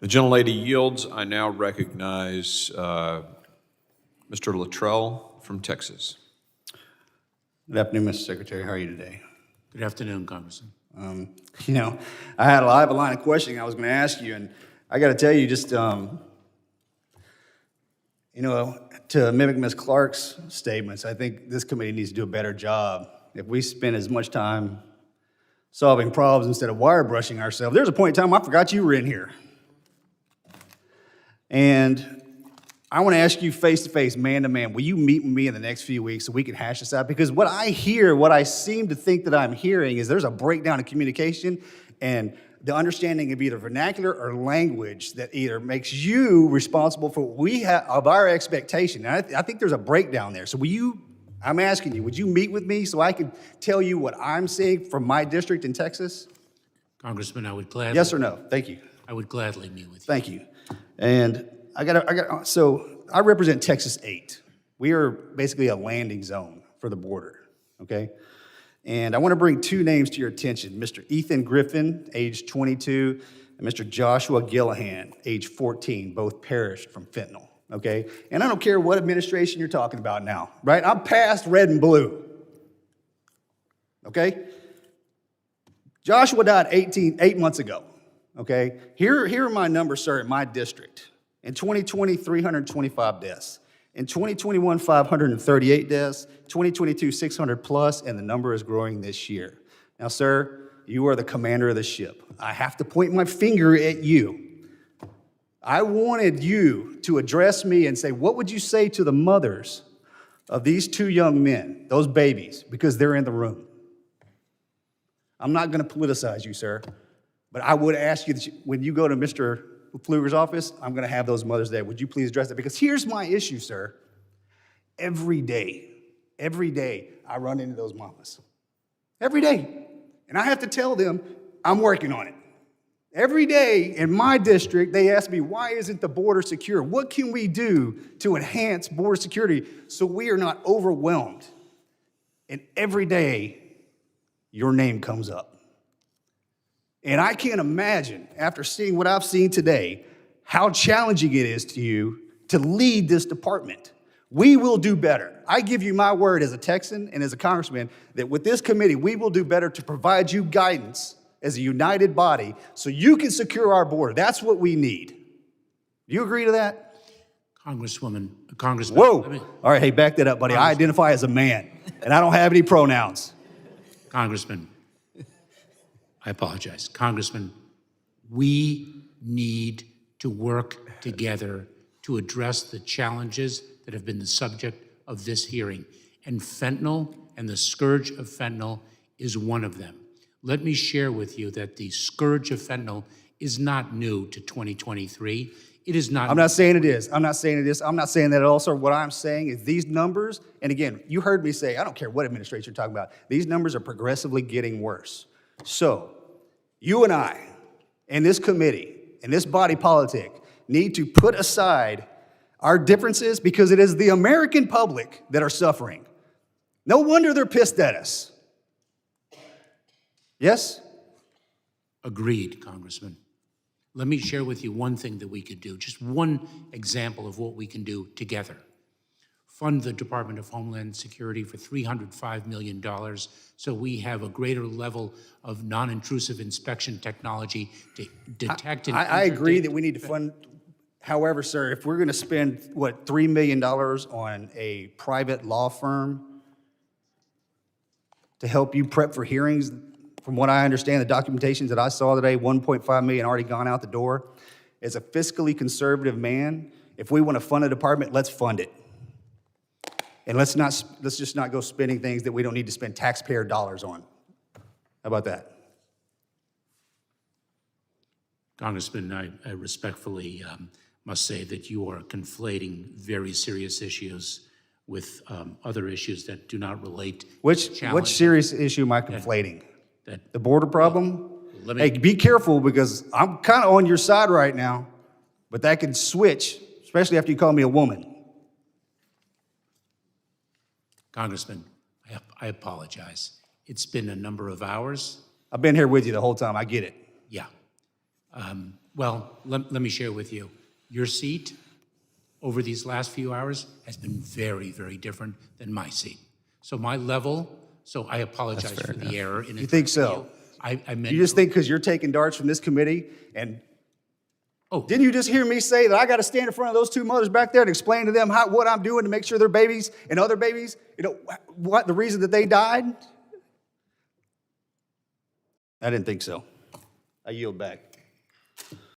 The gentlelady yields. I now recognize Mr. Luttrell from Texas. Good afternoon, Mr. Secretary. How are you today? Good afternoon, Congressman. I have a line of questioning I was going to ask you, and I got to tell you, just to mimic Ms. Clark's statements, I think this committee needs to do a better job. If we spend as much time solving problems instead of wire brushing ourselves, there's a point in time I forgot you were in here. And I want to ask you face-to-face, man-to-man, will you meet with me in the next few weeks so we can hash this out? Because what I seem to think that I'm hearing is there's a breakdown in communication and the understanding of either vernacular or language that either makes you responsible for what we have of our expectation. And I think there's a breakdown there. So I'm asking you, would you meet with me so I can tell you what I'm seeing from my district in Texas? Congressman, I would gladly. Yes or no? Thank you. I would gladly meet with you. Thank you. And so I represent Texas 8. We are basically a landing zone for the border, okay? And I want to bring two names to your attention, Mr. Ethan Griffin, age 22, and Mr. Joshua Gillahan, age 14, both perished from fentanyl, okay? And I don't care what administration you're talking about now, right? I'm past red and blue, okay? Joshua died 8 months ago. Okay, here are my numbers, sir, in my district. In 2020, 325 deaths. In 2021, 538 deaths. 2022, 600 plus, and the number is growing this year. Now, sir, you are the commander of the ship. I have to point my finger at you. I wanted you to address me and say, what would you say to the mothers of these two young men, those babies, because they're in the room? I'm not going to politicize you, sir. But I would ask you that when you go to Mr. Pfluger's office, I'm going to have those mothers there. Would you please address that? Because here's my issue, sir. Every day, I run into those mamas. Every day. And I have to tell them, I'm working on it. Every day in my district, they ask me, why isn't the border secure? What can we do to enhance border security so we are not overwhelmed? And every day, your name comes up. And I can't imagine, after seeing what I've seen today, how challenging it is to you to lead this department. We will do better. I give you my word as a Texan and as a congressman that with this committee, we will do better to provide you guidance as a united body so you can secure our border. That's what we need. Do you agree to that? Congressman. Whoa. All right, hey, back that up, buddy. I identify as a man, and I don't have any pronouns. Congressman. I apologize. Congressman, we need to work together to address the challenges that have been the subject of this hearing. And fentanyl and the scourge of fentanyl is one of them. Let me share with you that the scourge of fentanyl is not new to 2023. It is not. I'm not saying it is. I'm not saying that at all, sir. What I'm saying is these numbers, and again, you heard me say, I don't care what administration you're talking about, these numbers are progressively getting worse. So, you and I, and this committee, and this body politic, need to put aside our differences because it is the American public that are suffering. No wonder they're pissed at us. Yes? Agreed, Congressman. Let me share with you one thing that we could do, just one example of what we can do together. Fund the Department of Homeland Security for $305 million so we have a greater level of non-intrusive inspection technology to detect and I agree that we need to fund. However, sir, if we're going to spend, $3 million on a private law firm to help you prep for hearings, from what I understand, the documentations that I saw today, $1.5 million already gone out the door. As a fiscally conservative man, if we want to fund a department, let's fund it. And let's just not go spending things that we don't need to spend taxpayer dollars on. How about that? Congressman, I respectfully must say that you are conflating very serious issues with other issues that do not relate. Which serious issue am I conflating? The border problem? Well, hey, be careful because I'm kind of on your side right now, but that can switch, especially after you call me a woman. Congressman, I apologize. It's been a number of hours. I've been here with you the whole time. I get it. Yeah. Well, let me share with you. Your seat over these last few hours has been very, very different than my seat. So my level, so I apologize for the error in You think addressing so? you. I meant You just think because you're taking darts from this committee and Oh. didn't you just hear me say that I got to stand in front of those two mothers back there and explain to them what I'm doing to make sure their babies and other babies, what the reason that they died? I didn't think so. I yield back.